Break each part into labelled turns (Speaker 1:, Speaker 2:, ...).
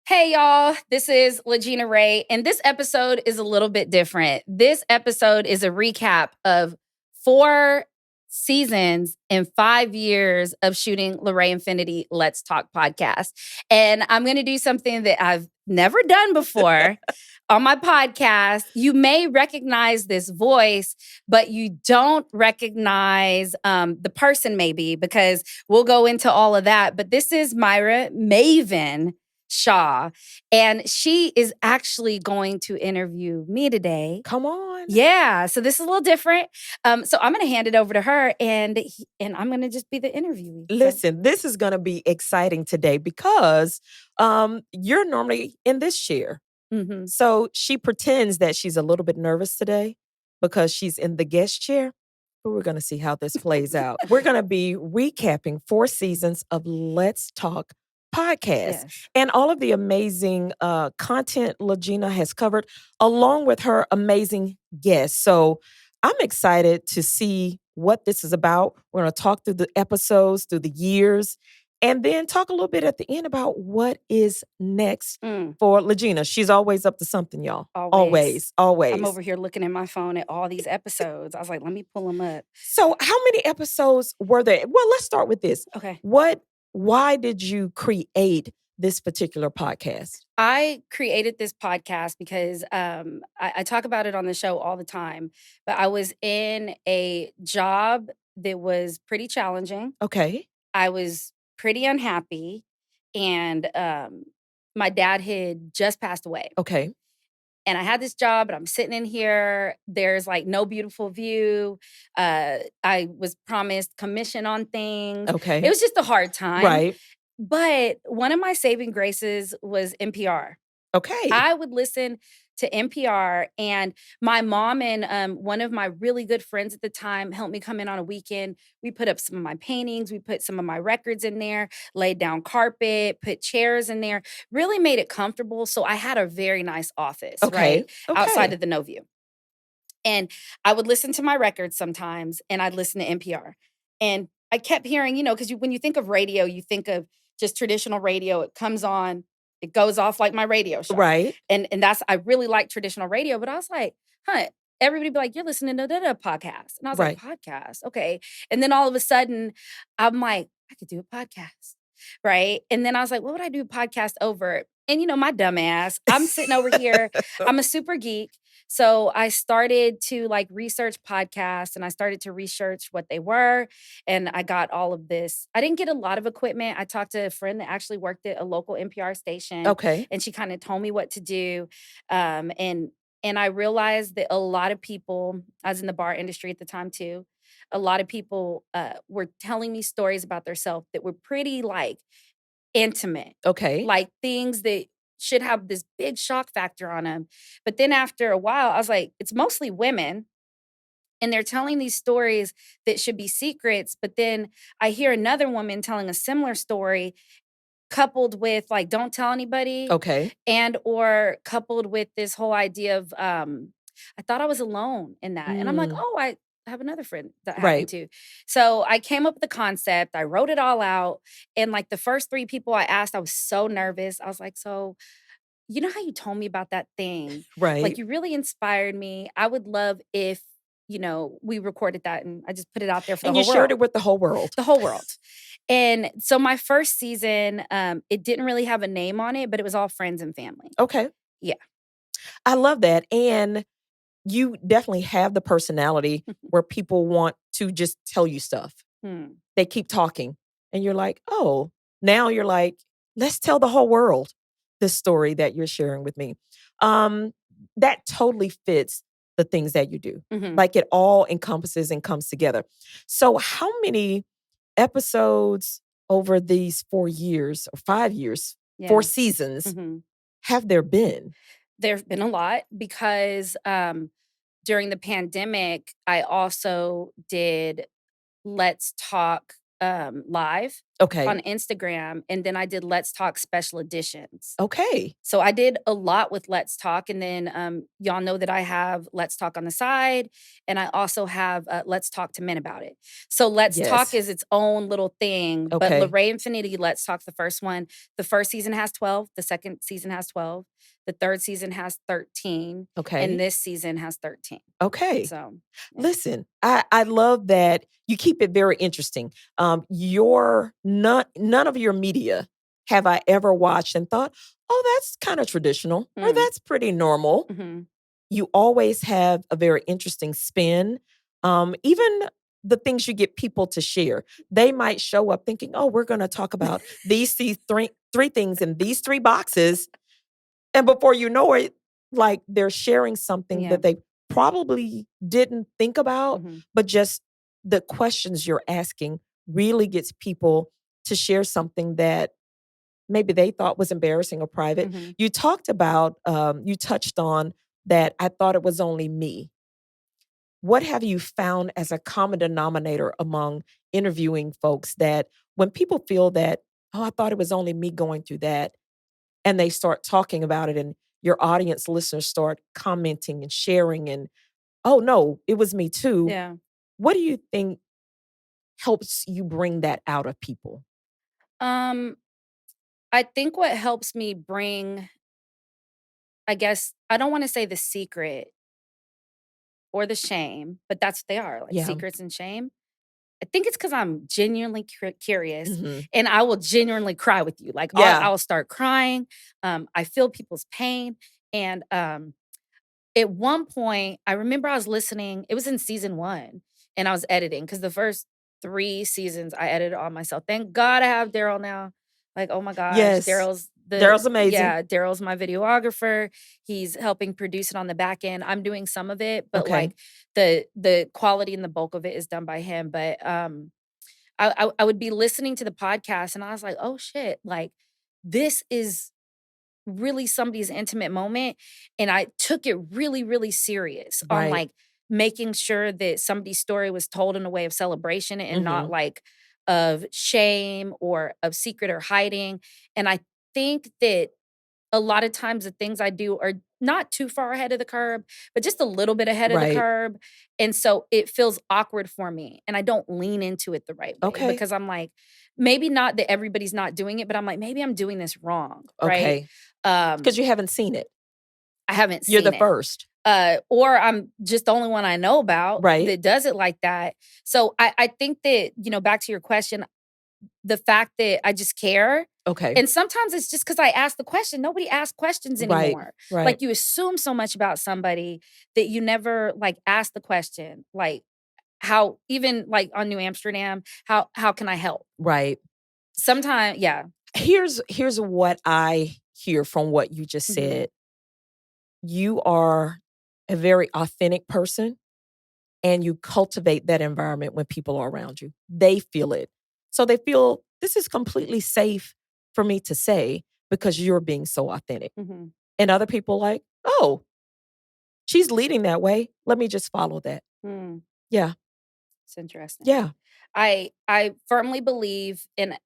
Speaker 1: Hey, y'all. This is LaGina Rae, and this episode is a little bit different. This episode is a recap of 4 seasons and 5 years of shooting LaRae Infinity Let's Talk podcast. And I'm going to do something that I've never done before on my podcast. You may recognize this voice, but you don't recognize the person maybe, because we'll go into all of that. But this is Maven Shaw, and she is actually going to interview me today.
Speaker 2: Come on.
Speaker 1: Yeah, so this is a little different. So I'm going to hand it over to her, and I'm going to just be the interviewee.
Speaker 2: Listen, this is going to be exciting today because you're normally in this chair.
Speaker 1: Mm-hmm.
Speaker 2: So she pretends that she's a little bit nervous today because she's in the guest chair. But we're going to see how this plays out. We're going to be recapping 4 seasons of Let's Talk podcast and all of the amazing content LaGina has covered, along with her amazing guests. So I'm excited to see what this is about. We're going to talk through the episodes, through the years, and then talk a little bit at the end about what is next for LaGina. She's always up to something, y'all. Always.
Speaker 1: I'm over here looking at my phone at all these episodes. I was like, let me pull them up.
Speaker 2: So how many episodes were there? Well, let's start with this.
Speaker 1: Okay.
Speaker 2: Why did you create this particular podcast?
Speaker 1: I created this podcast because I talk about it on the show all the time, but I was in a job that was pretty challenging.
Speaker 2: Okay.
Speaker 1: I was pretty unhappy, and my dad had just passed away.
Speaker 2: Okay.
Speaker 1: And I had this job, and I'm sitting in here. There's like no beautiful view. I was promised commission on things.
Speaker 2: Okay.
Speaker 1: It was just a hard time.
Speaker 2: Right.
Speaker 1: But one of my saving graces was NPR.
Speaker 2: Okay.
Speaker 1: I would listen to NPR, and my mom and one of my really good friends at the time helped me come in on a weekend. We put up some of my paintings, we put some of my records in there, laid down carpet, put chairs in there, really made it comfortable. So I had a very nice office, right? Outside of the No View. And I would listen to my records sometimes, and I'd listen to NPR. And I kept hearing, because when you think of radio, you think of just traditional radio. It comes on, it goes off like my radio show.
Speaker 2: Right.
Speaker 1: And I really like traditional radio, but I was like, everybody be like, you're listening to the podcast. And I was like, podcast, okay. And then all of a sudden, I'm like, I could do a podcast, right? And then I was like, what would I do a podcast over? And my dumb ass, I'm sitting over here, I'm a super geek. So I started to research podcasts, and I started to research what they were. And I got all of this. I didn't get a lot of equipment. I talked to a friend that actually worked at a local NPR station.
Speaker 2: Okay.
Speaker 1: And she kind of told me what to do. And I realized that a lot of people, I was in the bar industry at the time too, a lot of people were telling me stories about themselves that were pretty intimate.
Speaker 2: Okay.
Speaker 1: Like things that should have this big shock factor on them. But then after a while, I was like, it's mostly women. And they're telling these stories that should be secrets. But then I hear another woman telling a similar story, coupled with don't tell anybody.
Speaker 2: Okay.
Speaker 1: And or coupled with this whole idea of I thought I was alone in that. And I'm like, oh, I have another friend that happened to. So I came up with the concept. I wrote it all out. And the first 3 people I asked, I was so nervous. I was like, so you know how you told me about that thing?
Speaker 2: Right.
Speaker 1: You really inspired me. I would love if, we recorded that and I just put it out there for the whole world.
Speaker 2: And you shared it with the whole world.
Speaker 1: The whole world. And so my first season, it didn't really have a name on it, but it was all friends and family.
Speaker 2: Okay.
Speaker 1: Yeah.
Speaker 2: I love that. And you definitely have the personality where people want to just tell you stuff. They keep talking. And you're like, oh, now you're like, let's tell the whole world this story that you're sharing with me. That totally fits the things that you do. It all encompasses and comes together. So how many episodes over these 4 years or 5 years, 4 seasons, have there been?
Speaker 1: There have been a lot because during the pandemic, I also did Let's Talk live.
Speaker 2: Okay.
Speaker 1: on Instagram, and then I did Let's Talk special editions.
Speaker 2: Okay.
Speaker 1: So I did a lot with Let's Talk, and then y'all know that I have Let's Talk on the side, and I also have Let's Talk to Men About It. So Let's Talk
Speaker 2: Yes.
Speaker 1: is its own little thing, but
Speaker 2: Okay.
Speaker 1: LaRae Infinity, Let's Talk, the first one, the first season has 12, the second season has 12, the third season has 13,
Speaker 2: Okay.
Speaker 1: and this season has 13.
Speaker 2: Okay.
Speaker 1: So yeah.
Speaker 2: Listen, I love that you keep it very interesting. None of your media have I ever watched and thought, oh, that's kind of traditional or that's pretty normal.
Speaker 1: Mhm.
Speaker 2: You always have a very interesting spin. Even the things you get people to share, they might show up thinking, oh, we're going to talk about these three things in these three boxes. And before you know it, like they're sharing something
Speaker 1: Yeah.
Speaker 2: that they probably didn't think about,
Speaker 1: Mhm.
Speaker 2: but just the questions you're asking really gets people to share something that maybe they thought was embarrassing or private.
Speaker 1: Mhm.
Speaker 2: You talked about, you touched on that I thought it was only me. What have you found as a common denominator among interviewing folks that when people feel that, oh, I thought it was only me going through that, and they start talking about it and your audience listeners start commenting and sharing and, oh no, it was me too.
Speaker 1: Yeah.
Speaker 2: What do you think helps you bring that out of people?
Speaker 1: I think what helps me bring, I guess, I don't want to say the secret or the shame, but that's what they are, like
Speaker 2: Yeah.
Speaker 1: secrets and shame. I think it's because I'm genuinely curious,
Speaker 2: Mhm.
Speaker 1: and I will genuinely cry with you. Like
Speaker 2: Yeah.
Speaker 1: I'll start crying. I feel people's pain, and at one point, I remember I was listening. It was in season 1, and I was editing because the first 3 seasons I edited all myself. Thank God I have Daryl now. Like, oh my gosh,
Speaker 2: Yes. Daryl's amazing.
Speaker 1: Daryl's my videographer. He's helping produce it on the back end. I'm doing some of it, but
Speaker 2: Okay.
Speaker 1: like the quality and the bulk of it is done by him. But I would be listening to the podcast and I was like, oh shit, like this is really somebody's intimate moment, and I took it really, really serious on,
Speaker 2: Right.
Speaker 1: like, making sure that somebody's story was told in a way of celebration and not,
Speaker 2: Mhm.
Speaker 1: like, of shame or of secret or hiding, and I think that a lot of times the things I do are not too far ahead of the curve, but just a little bit ahead of the
Speaker 2: Right.
Speaker 1: curve, and so it feels awkward for me, and I don't lean into it the right way
Speaker 2: Okay.
Speaker 1: because I'm like, maybe not that everybody's not doing it, but I'm like, maybe I'm doing this wrong, right?
Speaker 2: Okay.
Speaker 1: Um,
Speaker 2: Because you haven't seen it.
Speaker 1: I haven't
Speaker 2: You're the
Speaker 1: seen it.
Speaker 2: first.
Speaker 1: Or I'm just the only one I know about
Speaker 2: Right.
Speaker 1: that does it like that. So I think that, back to your question, the fact that I just care.
Speaker 2: Okay.
Speaker 1: And sometimes it's just because I ask the question. Nobody asks questions
Speaker 2: Right.
Speaker 1: anymore.
Speaker 2: Right.
Speaker 1: Like you assume so much about somebody that you never like ask the question. Like how even like on New Amsterdam, how can I help?
Speaker 2: Right.
Speaker 1: Sometimes, yeah.
Speaker 2: Here's what I hear from what you just
Speaker 1: Mhm.
Speaker 2: said. You are a very authentic person and you cultivate that environment when people are around you. They feel it. So they feel this is completely safe for me to say because you're being so authentic.
Speaker 1: Mhm.
Speaker 2: And other people like, "Oh, she's leading that way. Let me just follow that."
Speaker 1: Mm,
Speaker 2: Yeah.
Speaker 1: it's interesting.
Speaker 2: Yeah.
Speaker 1: I firmly believe in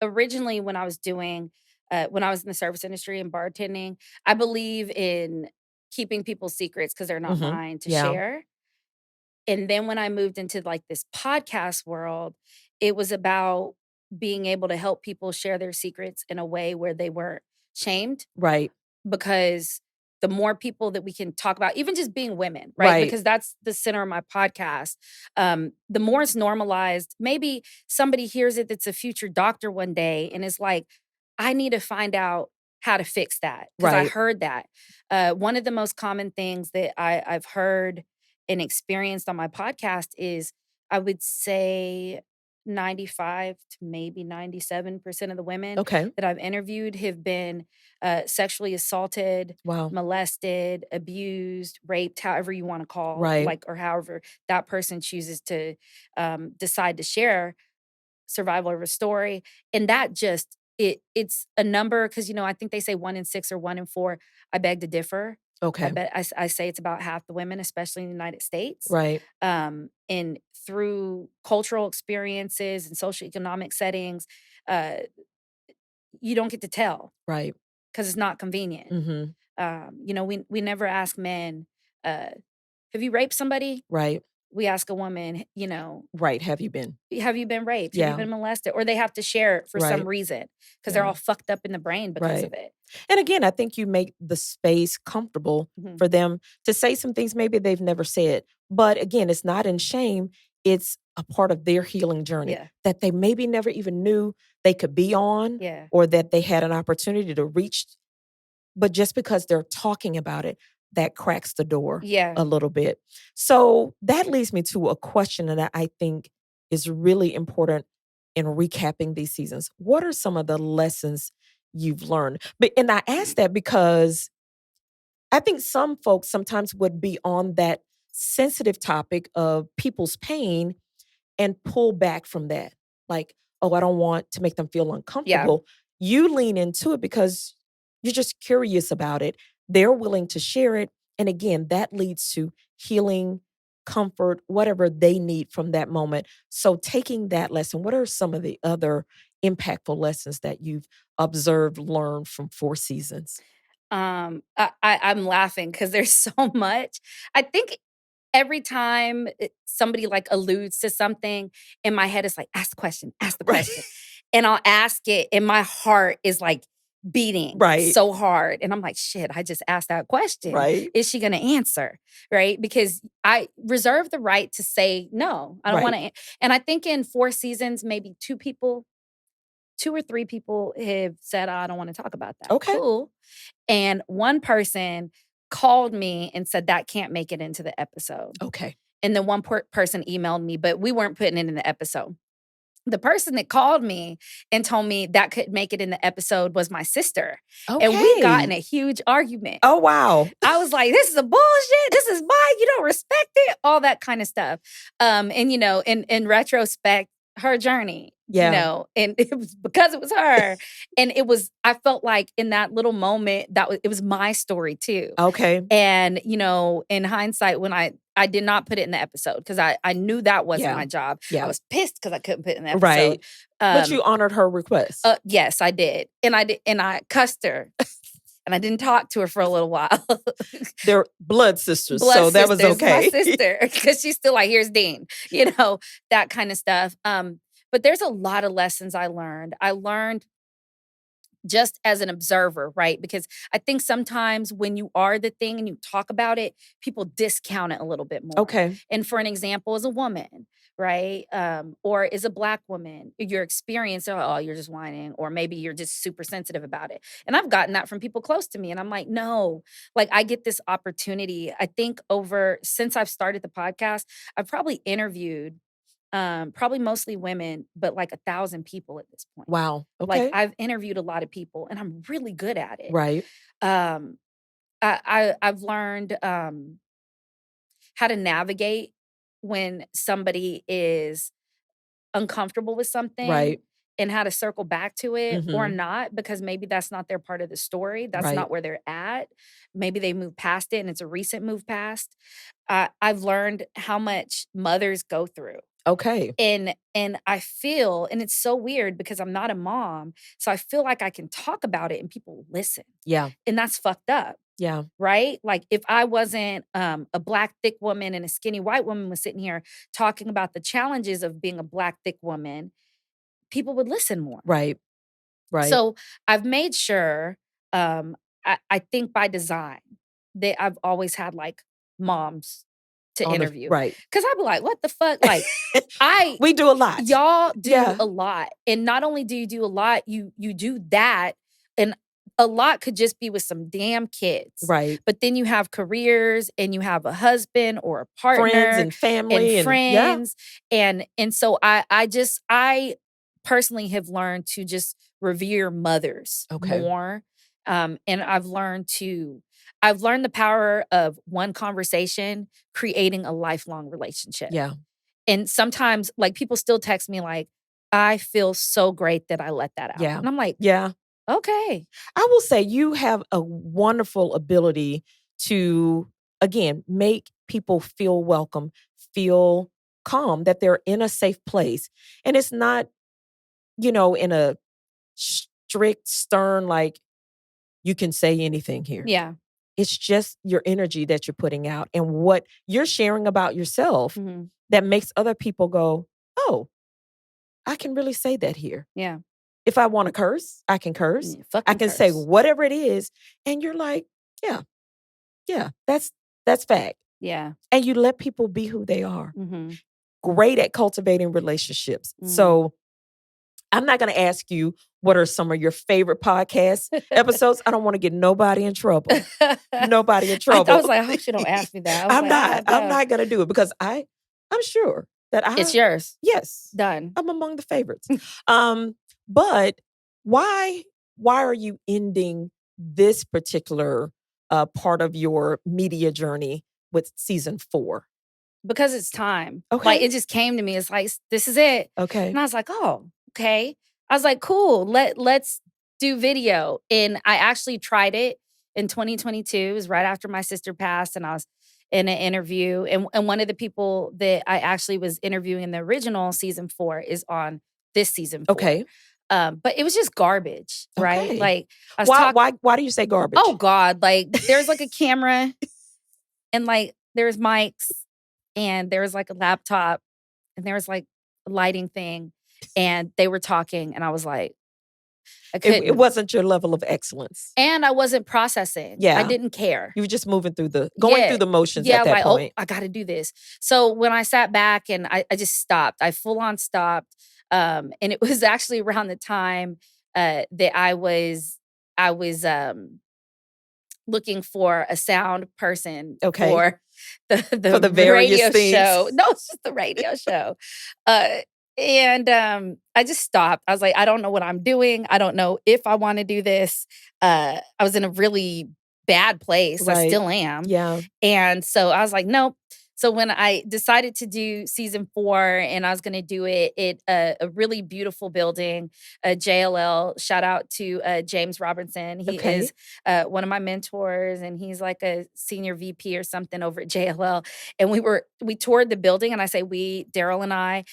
Speaker 1: originally when I was in the service industry and bartending, I believe in keeping people's secrets because they're not
Speaker 2: Mhm.
Speaker 1: mine to
Speaker 2: Yeah.
Speaker 1: share. And then when I moved into like this podcast world, it was about being able to help people share their secrets in a way where they weren't shamed
Speaker 2: Right.
Speaker 1: because the more people that we can talk about, even just being women, right?
Speaker 2: Right.
Speaker 1: Because that's the center of my podcast. The more it's normalized, maybe somebody hears it that's a future doctor one day and is like, I need to find out how to fix that because I
Speaker 2: Right.
Speaker 1: heard that. One of the most common things that I've heard and experienced on my podcast is I would say 95 to maybe 97% of the women
Speaker 2: Okay.
Speaker 1: that I've interviewed have been sexually assaulted,
Speaker 2: Wow.
Speaker 1: molested, abused, raped, however you want to call,
Speaker 2: Right.
Speaker 1: like, or however that person chooses to decide to share survival of a story. And that just, it's a number because, I think they say 1 in 6 or 1 in 4. I beg to differ.
Speaker 2: Okay.
Speaker 1: I say it's about half the women, especially in the United States.
Speaker 2: Right.
Speaker 1: And through cultural experiences and socioeconomic settings, you don't get to tell
Speaker 2: Right.
Speaker 1: because it's not convenient. We never ask men, have you raped somebody?
Speaker 2: Right.
Speaker 1: We ask a woman,
Speaker 2: Right. Have you been?
Speaker 1: have you been raped? Have you
Speaker 2: Yeah.
Speaker 1: been molested? Or they have to share it for some
Speaker 2: Right.
Speaker 1: reason because they're
Speaker 2: Yeah.
Speaker 1: all fucked up in the brain because
Speaker 2: Right.
Speaker 1: of it.
Speaker 2: And again, I think you make the space comfortable
Speaker 1: Mhm.
Speaker 2: for them to say some things maybe they've never said. But again, it's not in shame. It's a part of their healing journey
Speaker 1: Yeah.
Speaker 2: that they maybe never even knew they could be on
Speaker 1: Yeah.
Speaker 2: or that they had an opportunity to reach. But just because they're talking about it, that cracks the door
Speaker 1: Yeah.
Speaker 2: a little bit. So that leads me to a question that I think is really important in recapping these seasons. What are some of the lessons you've learned? And I ask that because I think some folks sometimes would be on that sensitive topic of people's pain and pull back from that. Like, oh, I don't want to make them feel
Speaker 1: Yeah.
Speaker 2: uncomfortable. You lean into it because you're just curious about it. They're willing to share it. And again, that leads to healing, comfort, whatever they need from that moment. So, taking that lesson, what are some of the other impactful lessons that you've observed, learned from Four Seasons?
Speaker 1: I'm laughing because there's so much. I think every time somebody like alludes to something in my head, it's like, ask the
Speaker 2: Right.
Speaker 1: question. And I'll ask it, and my heart is like beating
Speaker 2: Right.
Speaker 1: so hard. And I'm like, shit, I just asked that question.
Speaker 2: Right.
Speaker 1: Is she going to answer? Right. Because I reserve the right to say no. I don't
Speaker 2: Right.
Speaker 1: want to. And I think in Four Seasons, maybe two or three people have said, I don't want to talk about that.
Speaker 2: Okay.
Speaker 1: Cool. And one person called me and said that can't make it into the episode.
Speaker 2: Okay.
Speaker 1: And then one person emailed me, but we weren't putting it in the episode. The person that called me and told me that could make it in the episode was my sister.
Speaker 2: Okay.
Speaker 1: And we got in a huge argument.
Speaker 2: Oh, wow.
Speaker 1: I was like, this is a bullshit. This is mine. You don't respect it. All that kind of stuff. And in retrospect, her journey,
Speaker 2: Yeah.
Speaker 1: and it was because it was her. And I felt like in that little moment, it was my story too.
Speaker 2: Okay.
Speaker 1: And, in hindsight, when I did not put it in the episode because I knew that wasn't
Speaker 2: Yeah.
Speaker 1: my job.
Speaker 2: Yeah.
Speaker 1: I was pissed because I couldn't put it in the episode.
Speaker 2: Right. But you honored her request.
Speaker 1: Yes, I did. And I cussed her. And I didn't talk to her for a little while.
Speaker 2: They're blood sisters,
Speaker 1: Blood
Speaker 2: so that was
Speaker 1: sisters,
Speaker 2: okay.
Speaker 1: my sister, because she's still like, here's Dean, that kind of stuff. But there's a lot of lessons I learned. I learned just as an observer, right? Because I think sometimes when you are the thing and you talk about it, people discount it a little bit more.
Speaker 2: Okay.
Speaker 1: And for an example, as a woman, right? Or as a Black woman, your experience, oh, you're just whining, or maybe you're just super sensitive about it. And I've gotten that from people close to me. And I'm like, no, like I get this opportunity. I think since I've started the podcast, I've probably interviewed probably mostly women, but like 1,000 people at this point.
Speaker 2: Wow.
Speaker 1: Like
Speaker 2: Okay.
Speaker 1: I've interviewed a lot of people and I'm really good at it.
Speaker 2: Right.
Speaker 1: Um, I've learned how to navigate when somebody is uncomfortable with something.
Speaker 2: Right.
Speaker 1: And how to circle back to it or
Speaker 2: Mhm.
Speaker 1: not, because maybe that's not their part of the story. That's
Speaker 2: Right.
Speaker 1: not where they're at. Maybe they moved past it and it's a recent move past. I've learned how much mothers go through.
Speaker 2: Okay.
Speaker 1: And I feel, and it's so weird because I'm not a mom, so I feel like I can talk about it and people listen.
Speaker 2: Yeah.
Speaker 1: And that's fucked up,
Speaker 2: Yeah.
Speaker 1: right? Like if I wasn't a Black thick woman and a skinny white woman was sitting here talking about the challenges of being a Black thick woman, people would listen more.
Speaker 2: Right. Right.
Speaker 1: So I've made sure, I think by design, that I've always had like moms to interview.
Speaker 2: Right.
Speaker 1: Cause I'd be like, what the fuck? Like
Speaker 2: We do a lot.
Speaker 1: y'all do
Speaker 2: Yeah.
Speaker 1: a lot. And not only do you do a lot, you do that. And a lot could just be with some damn kids.
Speaker 2: Right.
Speaker 1: But then you have careers and you have a husband or a partner.
Speaker 2: Friends and family
Speaker 1: and friends.
Speaker 2: Yeah.
Speaker 1: And so I personally have learned to just revere mothers
Speaker 2: Okay.
Speaker 1: more. And I've learned the power of one conversation creating a lifelong relationship.
Speaker 2: Yeah.
Speaker 1: And sometimes like people still text me like, I feel so great that I let that out.
Speaker 2: Yeah.
Speaker 1: And I'm like,
Speaker 2: Yeah.
Speaker 1: okay.
Speaker 2: I will say you have a wonderful ability to, again, make people feel welcome, feel calm, that they're in a safe place. And it's not in a strict, stern, like, you can say anything here.
Speaker 1: Yeah.
Speaker 2: It's just your energy that you're putting out and what you're sharing about yourself
Speaker 1: Mm-hmm.
Speaker 2: that makes other people go, oh, I can really say that here.
Speaker 1: Yeah.
Speaker 2: If I want to curse, I can curse.
Speaker 1: Fucking
Speaker 2: I can
Speaker 1: curse.
Speaker 2: say whatever it is. And you're like, yeah, that's fact.
Speaker 1: Yeah.
Speaker 2: And you let people be who they are.
Speaker 1: Mm-hmm.
Speaker 2: Great at cultivating relationships.
Speaker 1: Mm.
Speaker 2: So I'm not going to ask you what are some of your favorite podcast episodes. I don't want to get nobody in trouble. Nobody in trouble.
Speaker 1: I was like, I hope she don't ask me that.
Speaker 2: I'm not going to do it because I'm sure that
Speaker 1: it's yours.
Speaker 2: Yes.
Speaker 1: Done.
Speaker 2: I'm among the favorites. But why are you ending this particular part of your media journey with season 4?
Speaker 1: Because it's time.
Speaker 2: Okay.
Speaker 1: Like, it just came to me. It's like, this is it.
Speaker 2: Okay.
Speaker 1: And I was like, oh, okay. I was like, cool. Let's do video. And I actually tried it in 2022. It was right after my sister passed, and I was in an interview. And one of the people that I actually was interviewing in the original season 4 is on this season 4.
Speaker 2: Okay.
Speaker 1: But it was just garbage, right?
Speaker 2: Okay.
Speaker 1: Like, I was
Speaker 2: why do you say garbage?
Speaker 1: Oh God! Like, there's like a camera, and like there's mics, and there was like a laptop, and there was like a lighting thing, and they were talking, and I was like, I couldn't.
Speaker 2: It wasn't your level of excellence.
Speaker 1: And I wasn't processing.
Speaker 2: Yeah.
Speaker 1: I didn't care.
Speaker 2: You were just moving through going through the motions at that
Speaker 1: like,
Speaker 2: point.
Speaker 1: Oh, I got to do this. So when I sat back and I just stopped, I full on stopped. And it was actually around the time that I was looking for a sound person for the
Speaker 2: various
Speaker 1: radio
Speaker 2: things.
Speaker 1: show. No, it's just the radio show. And I just stopped. I was like, I don't know what I'm doing. I don't know if I want to do this. I was in a really bad place.
Speaker 2: Right.
Speaker 1: I still am.
Speaker 2: Yeah.
Speaker 1: And so I was like, nope. So when I decided to do season 4 and I was going to do it at a really beautiful building, JLL, shout out to James Robinson. He is one of my mentors, and he's like a senior VP or something over at JLL. And we toured the building, and I say we, Daryl and I,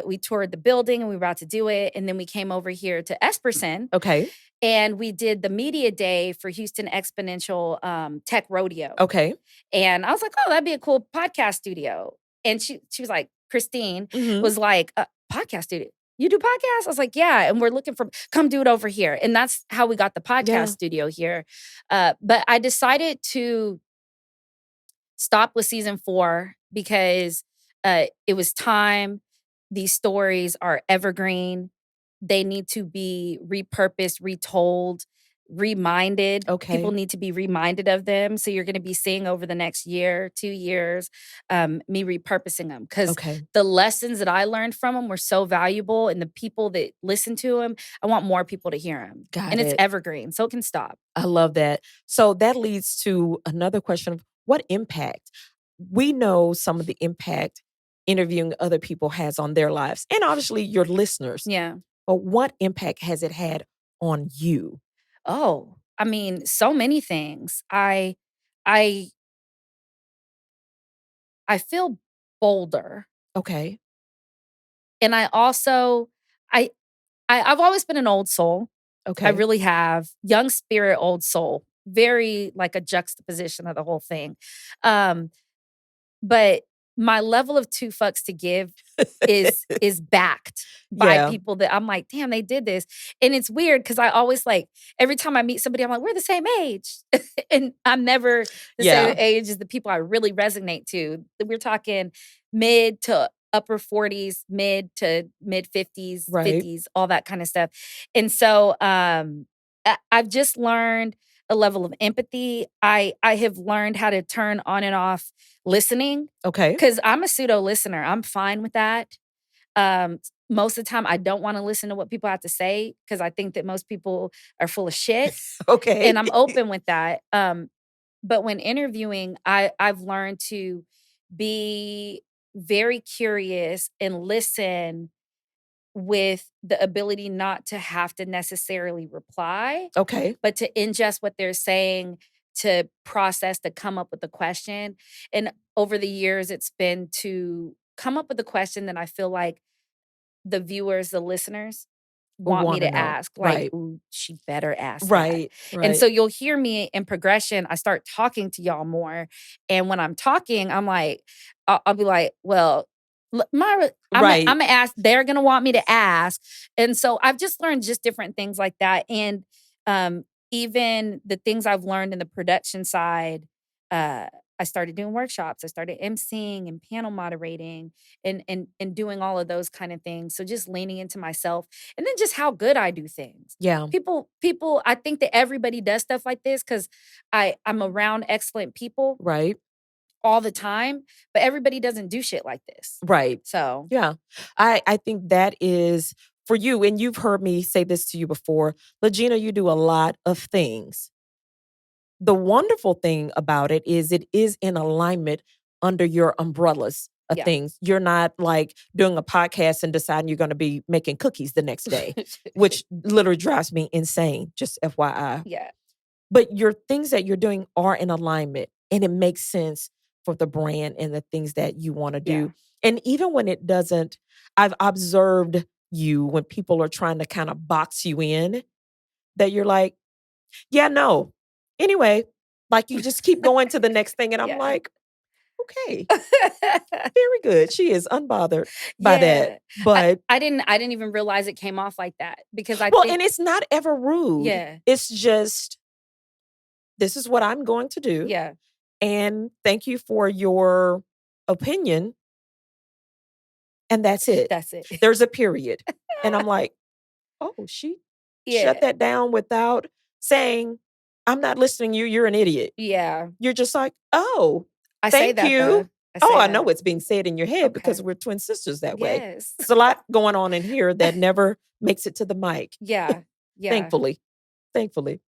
Speaker 1: we toured the building, and we were about to do it. And then we came over here to Esperson.
Speaker 2: Okay.
Speaker 1: And we did the media day for Houston Exponential Tech Rodeo.
Speaker 2: Okay.
Speaker 1: And I was like, oh, that'd be a cool podcast studio. And she was like, Christine was like, podcast studio. You do podcasts? I was like, yeah. And we're looking for, come do it over here. And that's how we got the podcast studio here. But I decided to stop with season 4 because it was time. These stories are evergreen. They need to be repurposed, retold, reminded.
Speaker 2: Okay.
Speaker 1: People need to be reminded of them. So you're going to be seeing over the next year, 2 years, me repurposing them. Because the lessons that I learned from them were so valuable. And the people that listen to them, I want more people to hear them. And it's evergreen, so it can stop.
Speaker 2: I love that. So that leads to another question of what impact? We know some of the impact interviewing other people has on their lives. And obviously your listeners.
Speaker 1: Yeah.
Speaker 2: But what impact has it had on you?
Speaker 1: Oh, I mean, so many things. I feel bolder.
Speaker 2: Okay.
Speaker 1: And I also, I've always been an old soul.
Speaker 2: Okay.
Speaker 1: I really have. Young spirit, old soul. Very like a juxtaposition of the whole thing. But my level of 2 fucks to give is backed by people that I'm like, damn, they did this. And it's weird because I always like, every time I meet somebody, I'm like, we're the same age. And I'm never the same age as the people I really resonate to. We're talking mid to upper 40s, mid to mid 50s, 50s, all that kind of stuff. And so I've just learned a level of empathy. I have learned how to turn on and off listening.
Speaker 2: Okay.
Speaker 1: Because I'm a pseudo listener. I'm fine with that. Most of the time, I don't want to listen to what people have to say because I think that most people are full of shit.
Speaker 2: Okay.
Speaker 1: And I'm open with that. But when interviewing, I've learned to be very curious and listen with the ability not to have to necessarily reply.
Speaker 2: Okay.
Speaker 1: But to ingest what they're saying, to process, to come up with a question. And over the years, it's been to come up with a question that I feel like the viewers, the listeners want me
Speaker 2: Wanna
Speaker 1: to
Speaker 2: know.
Speaker 1: ask. Like,
Speaker 2: Right.
Speaker 1: ooh, she better ask that.
Speaker 2: Right.
Speaker 1: And
Speaker 2: Right.
Speaker 1: so you'll hear me in progression. I start talking to y'all more. And when I'm talking, I'm like, I'll be like, well, Myra,
Speaker 2: Right.
Speaker 1: I'm gonna ask, they're gonna want me to ask. And so I've just learned just different things like that. And even the things I've learned in the production side, uh, I started doing workshops. I started emceeing and panel moderating and doing all of those kind of things. So just leaning into myself and then just how good I do things.
Speaker 2: Yeah.
Speaker 1: People, I think that everybody does stuff like this because I'm around excellent people
Speaker 2: Right.
Speaker 1: all the time, but everybody doesn't do shit like this.
Speaker 2: Right.
Speaker 1: So
Speaker 2: Yeah. I think that is for you, and you've heard me say this to you before, LaGina, you do a lot of things. The wonderful thing about it is in alignment under your umbrellas of
Speaker 1: yeah.
Speaker 2: things. You're not like doing a podcast and deciding you're going to be making cookies the next day, which literally drives me insane, just FYI.
Speaker 1: Yeah.
Speaker 2: But your things that you're doing are in alignment and it makes sense for the brand and the things that you want to do. And even when it doesn't, I've observed you when people are trying to kind of box you in, that you're like, yeah, no. Anyway, like you just keep going to the next thing. And I'm
Speaker 1: Yeah.
Speaker 2: like, okay, very good. She is unbothered by that. But
Speaker 1: I didn't even realize it came off like that because I
Speaker 2: well,
Speaker 1: think
Speaker 2: and it's not ever rude.
Speaker 1: yeah.
Speaker 2: It's just, this is what I'm going to do.
Speaker 1: Yeah.
Speaker 2: And thank you for your opinion. And that's it.
Speaker 1: That's it.
Speaker 2: There's a period. And I'm like, oh, she shut
Speaker 1: Yeah.
Speaker 2: that down without saying, I'm not listening to you. You're an idiot.
Speaker 1: Yeah.
Speaker 2: You're just like, oh,
Speaker 1: I say
Speaker 2: thank
Speaker 1: that
Speaker 2: you.
Speaker 1: though.
Speaker 2: I
Speaker 1: That.
Speaker 2: know it's being said in your head
Speaker 1: Okay.
Speaker 2: because we're twin sisters that way.
Speaker 1: Yes.
Speaker 2: There's a lot going on in here that never makes it to the mic.
Speaker 1: Yeah. Yeah.
Speaker 2: Thankfully.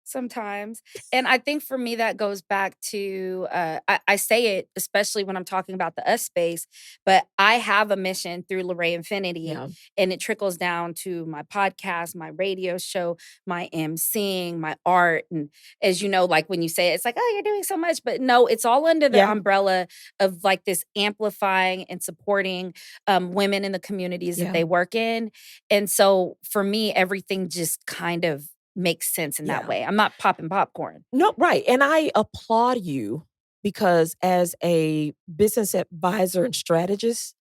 Speaker 1: Sometimes. And I think for me, that goes back to, I say it, especially when I'm talking about the us space, but I have a mission through LaRae Infinity
Speaker 2: Yeah.
Speaker 1: and it trickles down to my podcast, my radio show, my emceeing, my art. And as you know, like when you say it, it's like, oh, you're doing so much, but no, it's all under the
Speaker 2: Yeah.
Speaker 1: umbrella of like this amplifying and supporting women in the communities
Speaker 2: Yeah.
Speaker 1: that they work in. And so for me, everything just kind of makes sense in that
Speaker 2: Yeah.
Speaker 1: way. I'm not popping popcorn.
Speaker 2: No, right. And I applaud you because as a business advisor and strategist,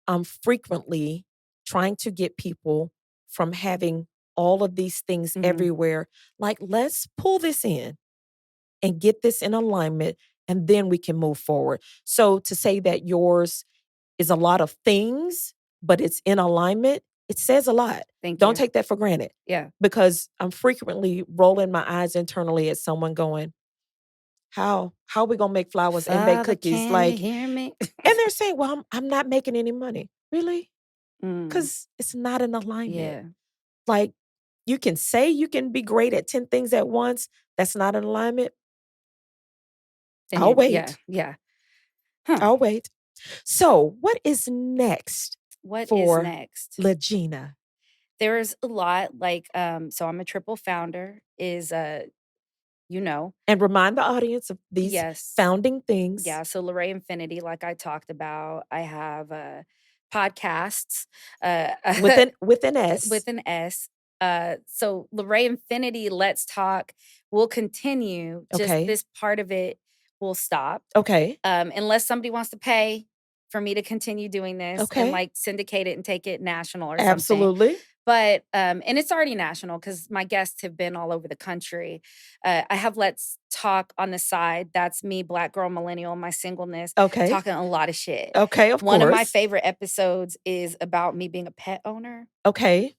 Speaker 2: I'm frequently trying to get people from having all of these things
Speaker 1: Mhm.
Speaker 2: everywhere. Like, let's pull this in and get this in alignment, and then we can move forward. So to say that yours is a lot of things, but it's in alignment, it says a lot.
Speaker 1: Thank
Speaker 2: Don't
Speaker 1: you.
Speaker 2: take that for granted.
Speaker 1: Yeah.
Speaker 2: Because I'm frequently rolling my eyes internally at someone going, how are we gonna make flowers and bake
Speaker 1: Father,
Speaker 2: cookies?
Speaker 1: can
Speaker 2: Like,
Speaker 1: you hear me?
Speaker 2: and they're saying, well, I'm not making any money. Really?
Speaker 1: Mm,
Speaker 2: Because it's not in alignment.
Speaker 1: yeah.
Speaker 2: Like, you can say you can be great at 10 things at once. That's not in alignment.
Speaker 1: And
Speaker 2: I'll wait.
Speaker 1: Yeah. Huh.
Speaker 2: I'll wait. So, what is next
Speaker 1: What is
Speaker 2: for
Speaker 1: next?
Speaker 2: LaGina?
Speaker 1: There's a lot like so I'm a triple founder is you know.
Speaker 2: And remind the audience of these
Speaker 1: Yes.
Speaker 2: founding things.
Speaker 1: Yeah, so LaRae Infinity, like I talked about, I have podcasts
Speaker 2: With an S.
Speaker 1: with an S. So LaRae Infinity, Let's Talk will continue. Just
Speaker 2: Okay.
Speaker 1: this part of it will stop.
Speaker 2: Okay.
Speaker 1: Unless somebody wants to pay for me to continue doing this
Speaker 2: Okay.
Speaker 1: and like syndicate it and take it national or something.
Speaker 2: Absolutely.
Speaker 1: But and it's already national because my guests have been all over the country. I have Let's Talk on the side. That's me, Black girl millennial, my singleness,
Speaker 2: Okay.
Speaker 1: talking a lot of shit.
Speaker 2: Okay, of
Speaker 1: One
Speaker 2: course.
Speaker 1: of my favorite episodes is about me being a pet owner.
Speaker 2: Okay.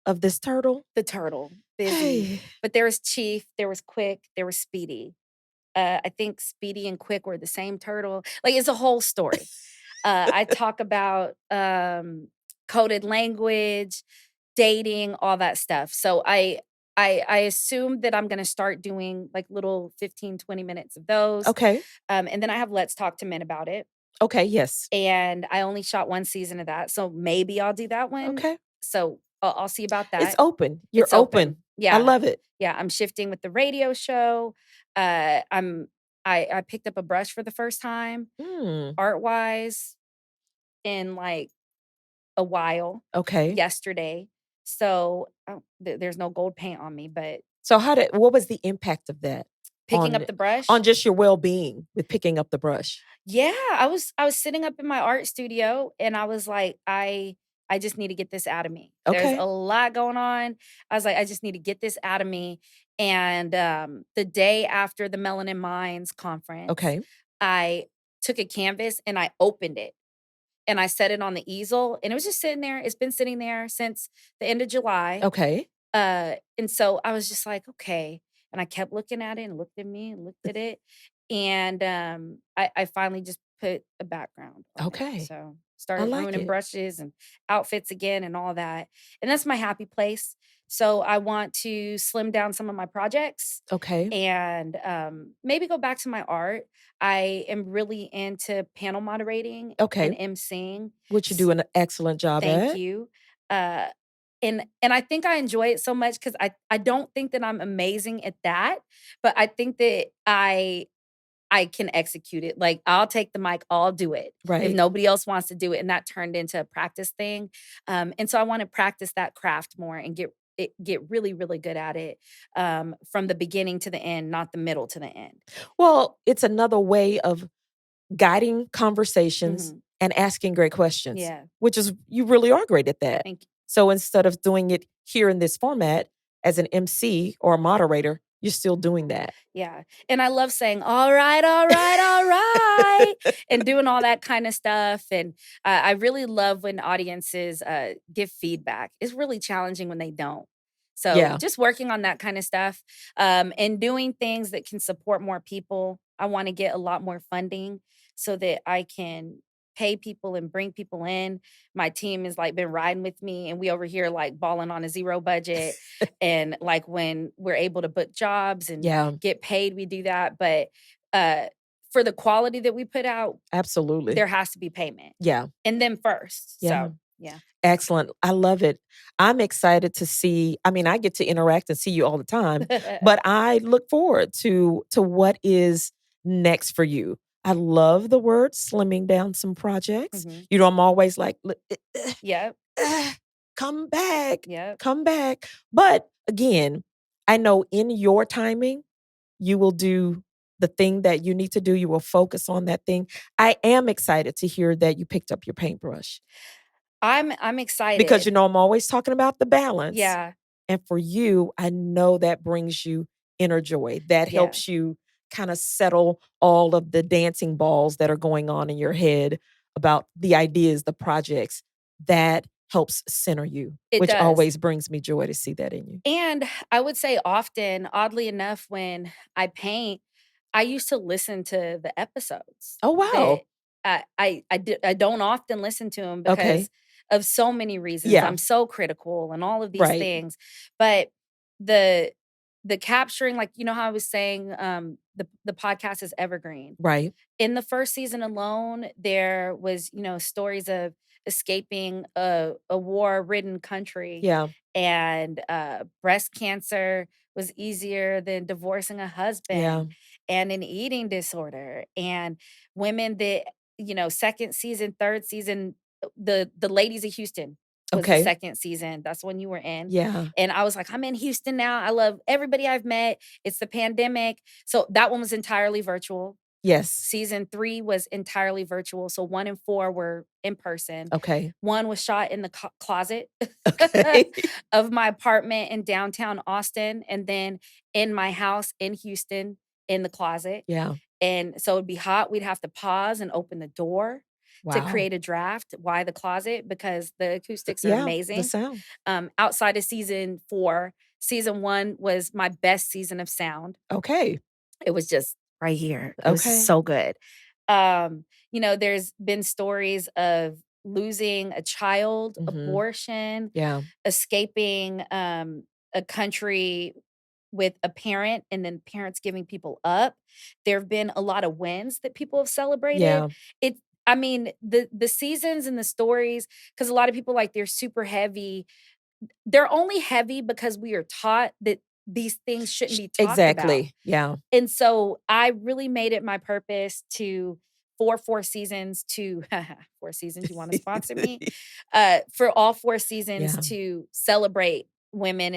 Speaker 2: Of this turtle.
Speaker 1: The turtle, busy.
Speaker 2: Hey.
Speaker 1: But there was Chief, there was Quick, there was Speedy. I think Speedy and Quick were the same turtle. Like it's a whole story. I talk about coded language, dating, all that stuff. So I assume that I'm going to start doing like little 15, 20 minutes of those.
Speaker 2: Okay.
Speaker 1: And then I have Let's Talk to Men About It.
Speaker 2: Okay, yes.
Speaker 1: And I only shot one season of that. So maybe I'll do that one.
Speaker 2: Okay.
Speaker 1: So I'll see about that.
Speaker 2: It's open. You're
Speaker 1: It's open. Yeah.
Speaker 2: I love it.
Speaker 1: Yeah, I'm shifting with the radio show. I picked up a brush for the first time, art-wise, in like a while.
Speaker 2: Okay.
Speaker 1: Yesterday. So there's no gold paint on me, but
Speaker 2: So what was the impact of that
Speaker 1: picking
Speaker 2: on
Speaker 1: up the brush.
Speaker 2: just your well-being with picking up the brush?
Speaker 1: Yeah, I was sitting up in my art studio and I was like, I just need to get this out of me. There's
Speaker 2: Okay.
Speaker 1: a lot going on. I was like, I just need to get this out of me. And the day after the Melanin Minds conference,
Speaker 2: Okay.
Speaker 1: I took a canvas and I opened it and I set it on the easel and it was just sitting there. It's been sitting there since the end of July.
Speaker 2: Okay.
Speaker 1: And so I was just like, okay. And I kept looking at it and looked at me and looked at it. And I finally just put a background on it.
Speaker 2: Okay.
Speaker 1: So
Speaker 2: I
Speaker 1: started
Speaker 2: like
Speaker 1: ruining
Speaker 2: it.
Speaker 1: brushes and outfits again and all that. And that's my happy place. So I want to slim down some of my projects
Speaker 2: Okay.
Speaker 1: and maybe go back to my art. I am really into panel moderating
Speaker 2: Okay.
Speaker 1: and emceeing.
Speaker 2: Which you do an excellent job
Speaker 1: Thank
Speaker 2: at.
Speaker 1: you. Uh, and I think I enjoy it so much because I don't think that I'm amazing at that, but I think that I can execute it. Like I'll take the mic, I'll do it if
Speaker 2: Right.
Speaker 1: nobody else wants to do it, and that turned into a practice thing. And so I want to practice that craft more and get really really good at it from the beginning to the end, not the middle to the end.
Speaker 2: Well, it's another way of guiding conversations
Speaker 1: Mhm.
Speaker 2: and asking great questions,
Speaker 1: Yeah,
Speaker 2: which is you really are great at that.
Speaker 1: thank you.
Speaker 2: So instead of doing it here in this format as an MC or a moderator, you're still doing that.
Speaker 1: Yeah, and I love saying, "All right, all right, all right," and doing all that kinda stuff, and I really love when audiences, give feedback. It's really challenging when they don't. So,
Speaker 2: Yeah.
Speaker 1: just working on that kinda stuff, and doing things that can support more people. I wanna get a lot more funding so that I can pay people and bring people in. My team has, like, been riding with me, and we over here, like, balling on a 0 budget, and, like, when we're able to book jobs and
Speaker 2: Yeah,
Speaker 1: get paid, we do that, but, uh, for the quality that we put out,
Speaker 2: absolutely.
Speaker 1: there has to be payment,
Speaker 2: Yeah.
Speaker 1: and then first,
Speaker 2: Yeah.
Speaker 1: so, yeah.
Speaker 2: Excellent. I love it. I'm excited to see, I mean, I get to interact and see you all the time, but I look forward to what is next for you. I love the word slimming down some projects.
Speaker 1: Mhm.
Speaker 2: You know, I'm always like,
Speaker 1: Yep,
Speaker 2: uh, come back,
Speaker 1: yep.
Speaker 2: come back. But again, I know in your timing, you will do the thing that you need to do. You will focus on that thing. I am excited to hear that you picked up your paintbrush
Speaker 1: I'm
Speaker 2: because,
Speaker 1: excited.
Speaker 2: you know, I'm always talking about the balance.
Speaker 1: Yeah,
Speaker 2: And for you, I know that brings you inner joy. That
Speaker 1: yeah,
Speaker 2: helps you kind of settle all of the dancing balls that are going on in your head about the ideas, the projects. That helps center you,
Speaker 1: it
Speaker 2: which
Speaker 1: does.
Speaker 2: always brings me joy to see that in you.
Speaker 1: And I would say often, oddly enough, when I paint, I used to listen to the episodes
Speaker 2: Oh,
Speaker 1: that
Speaker 2: wow.
Speaker 1: I don't often listen to them
Speaker 2: Okay.
Speaker 1: because of so many reasons.
Speaker 2: Yeah.
Speaker 1: I'm so critical and all of these
Speaker 2: Right.
Speaker 1: things. But the the capturing, like, you know how I was saying, the podcast is evergreen.
Speaker 2: Right.
Speaker 1: In the first season alone, there was, stories of escaping a war-ridden country,
Speaker 2: Yeah.
Speaker 1: and breast cancer was easier than divorcing a
Speaker 2: Yeah.
Speaker 1: husband, and an eating disorder, and women that, second season, third season, the Ladies of Houston was the
Speaker 2: Okay.
Speaker 1: second season. That's when you were in.
Speaker 2: Yeah.
Speaker 1: And I was like, I'm in Houston now. I love everybody I've met. It's the pandemic. So that one was entirely virtual.
Speaker 2: Yes.
Speaker 1: Season 3 was entirely virtual, so 1 and 4 were in person.
Speaker 2: Okay.
Speaker 1: 1 was shot in the closet
Speaker 2: Okay.
Speaker 1: of my apartment in downtown Austin, and then in my house in Houston in the closet.
Speaker 2: Yeah.
Speaker 1: And so it'd be hot, we'd have to pause and open the door to
Speaker 2: Wow.
Speaker 1: create a draft. Why the closet? Because the acoustics are
Speaker 2: Yeah, the
Speaker 1: amazing.
Speaker 2: sound.
Speaker 1: Outside of season 4, season 1 was my best season of sound.
Speaker 2: Okay.
Speaker 1: It was just right here. It was
Speaker 2: Okay.
Speaker 1: so good. There's been stories of losing a child,
Speaker 2: Mhm.
Speaker 1: abortion,
Speaker 2: Yeah.
Speaker 1: escaping a country with a parent, and then parents giving people up. There have been a lot of wins that people have celebrated.
Speaker 2: Yeah.
Speaker 1: It I mean, the seasons and the stories, because a lot of people like they're super heavy. They're only heavy because we are taught that these things shouldn't be talked about.
Speaker 2: Exactly. Yeah.
Speaker 1: And so I really made it my purpose to for 4 seasons to 4 seasons, you want to sponsor me? For all 4 seasons
Speaker 2: Yeah.
Speaker 1: to celebrate women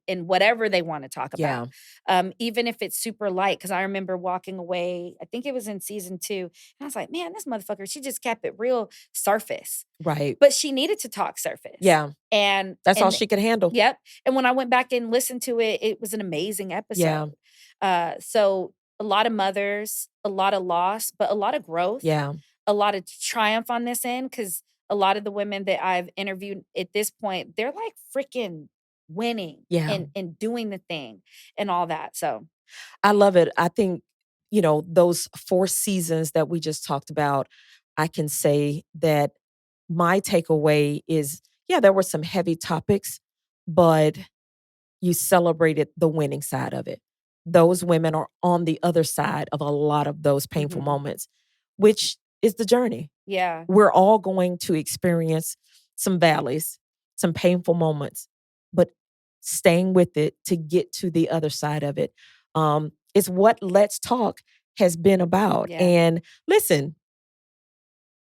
Speaker 1: in whatever they want to talk
Speaker 2: Yeah.
Speaker 1: about. Even if it's super light. Cause I remember walking away, I think it was in season 2, and I was like, man, this motherfucker, she just kept it real surface.
Speaker 2: Right.
Speaker 1: But she needed to talk surface.
Speaker 2: Yeah.
Speaker 1: And
Speaker 2: That's all she could handle.
Speaker 1: Yep. And when I went back and listened to it, it was an amazing episode. So a lot of mothers, a lot of loss, but a lot of growth.
Speaker 2: Yeah.
Speaker 1: A lot of triumph on this end, because a lot of the women that I've interviewed at this point, they're like freaking winning and doing the thing and all that. So
Speaker 2: I love it. I think, those 4 seasons that we just talked about, I can say that my takeaway is, there were some heavy topics, but you celebrated the winning side of it. Those women are on the other side of a lot of those painful moments, which is the journey.
Speaker 1: Yeah.
Speaker 2: We're all going to experience some valleys, some painful moments, but staying with it to get to the other side of it is what Let's Talk has been about.
Speaker 1: Yeah.
Speaker 2: And listen,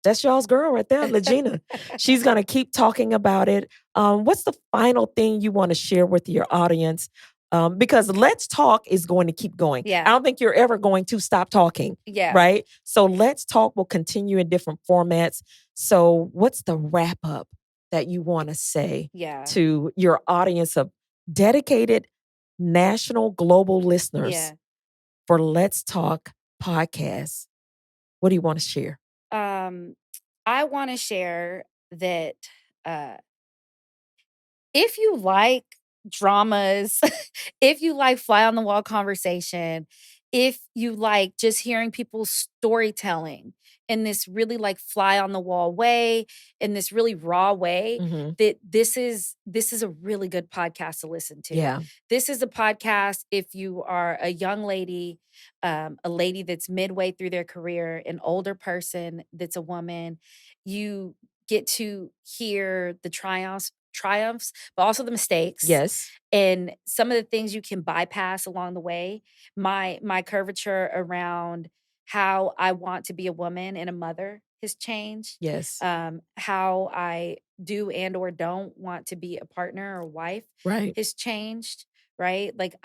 Speaker 2: that's y'all's girl right there, LaGina. She's going to keep talking about it. What's the final thing you want to share with your audience? Because Let's Talk is going to keep going.
Speaker 1: Yeah.
Speaker 2: I don't think you're ever going to stop talking.
Speaker 1: Yeah.
Speaker 2: Right? So Let's Talk will continue in different formats. So what's the wrap up that you want to say to your audience of dedicated national, global listeners for Let's Talk podcast? What do you want to share?
Speaker 1: I want to share that if you like dramas, if you like fly on the wall conversation, if you like just hearing people's storytelling in this really like fly on the wall way, in this really raw way, that this is a really good podcast to listen to.
Speaker 2: Yeah.
Speaker 1: This is a podcast if you are a young lady, a lady that's midway through their career, an older person that's a woman, you get to hear the triumphs, but also the mistakes.
Speaker 2: Yes.
Speaker 1: And some of the things you can bypass along the way. My curvature around how I want to be a woman and a mother has changed.
Speaker 2: Yes.
Speaker 1: How I do and or don't want to be a partner or wife has changed. Right. Like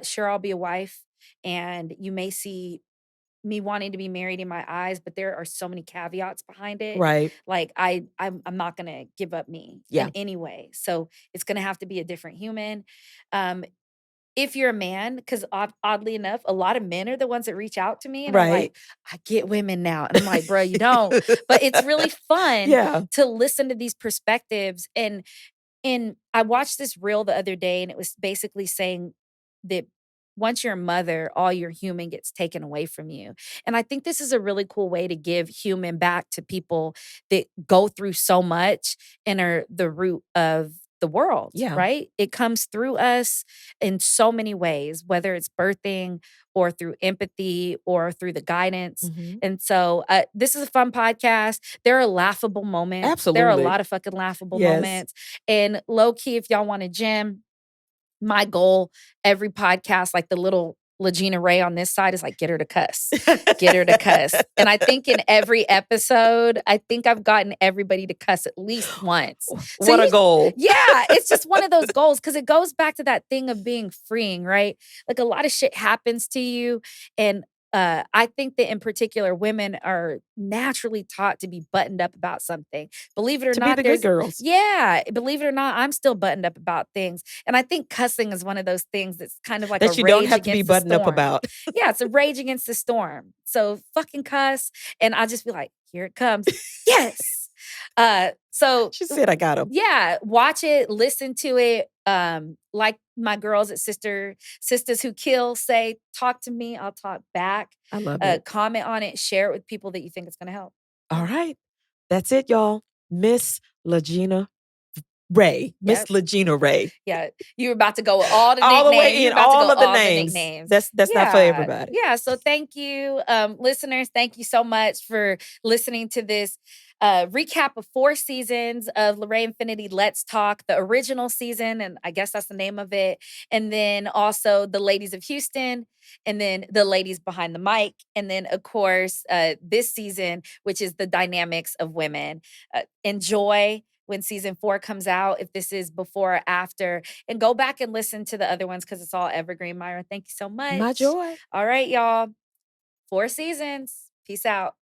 Speaker 1: sure, I'll be a wife, and you may see me wanting to be married in my eyes, but there are so many caveats behind it.
Speaker 2: Right.
Speaker 1: Like I'm not gonna give up me in any way. So it's gonna have to be a different human. If you're a man, because oddly enough, a lot of men are the ones that reach out to me and are like, I get women now. And I'm like, bro, you don't. But it's really fun to listen to these perspectives. And I watched this reel the other day, and it was basically saying that once you're a mother, all your human gets taken away from you. And I think this is a really cool way to give human back to people that go through so much and are the root of the world, right? It comes through us in so many ways, whether it's birthing or through empathy or through the guidance. And so this is a fun podcast. There are laughable moments.
Speaker 2: Absolutely.
Speaker 1: There are a lot of fucking laughable moments. And low key, if y'all want a gym, my goal every podcast, like the little LaGina Rae on this side, is like, get her to cuss. Get her to cuss. And I think in every episode, I think I've gotten everybody to cuss at least once.
Speaker 2: What a goal.
Speaker 1: Yeah, it's just one of those goals, because it goes back to that thing of being freeing, right? Like a lot of shit happens to you, and I think that in particular, women are naturally taught to be buttoned up about something. Believe it or not,
Speaker 2: be the good girls.
Speaker 1: Yeah, believe it or not, I'm still buttoned up about things. And I think cussing is one of those things that's kind of like
Speaker 2: that
Speaker 1: a
Speaker 2: you
Speaker 1: rage
Speaker 2: don't have to be
Speaker 1: against the
Speaker 2: buttoned up
Speaker 1: storm.
Speaker 2: about.
Speaker 1: Yeah, it's a rage against the storm. So fucking cuss, and I just be like, here it comes. Yes. So
Speaker 2: She said, I got him.
Speaker 1: Yeah, watch it, listen to it. Like my girls at Sisters Who Kill say, talk to me, I'll talk back.
Speaker 2: I love it.
Speaker 1: Comment on it, share it with people that you think it's going to help.
Speaker 2: All right. That's it, y'all. Miss LaGina Rae. Miss LaGina Rae.
Speaker 1: Yeah. You were about to go with all the nicknames.
Speaker 2: All the way in, all of the
Speaker 1: all
Speaker 2: names.
Speaker 1: The nicknames.
Speaker 2: That's not for everybody.
Speaker 1: Yeah. So thank you, listeners. Thank you so much for listening to this recap of 4 seasons of LaRae Infinity Let's Talk, the original season, and I guess that's the name of it. And then also the Ladies of Houston, and then the Ladies Behind the Mic. And then, of course, this season, which is the dynamics of women. Enjoy when season 4 comes out, if this is before or after, and go back and listen to the other ones because it's all evergreen. Myra, thank you so much.
Speaker 2: My joy.
Speaker 1: All right, y'all. 4 seasons. Peace out.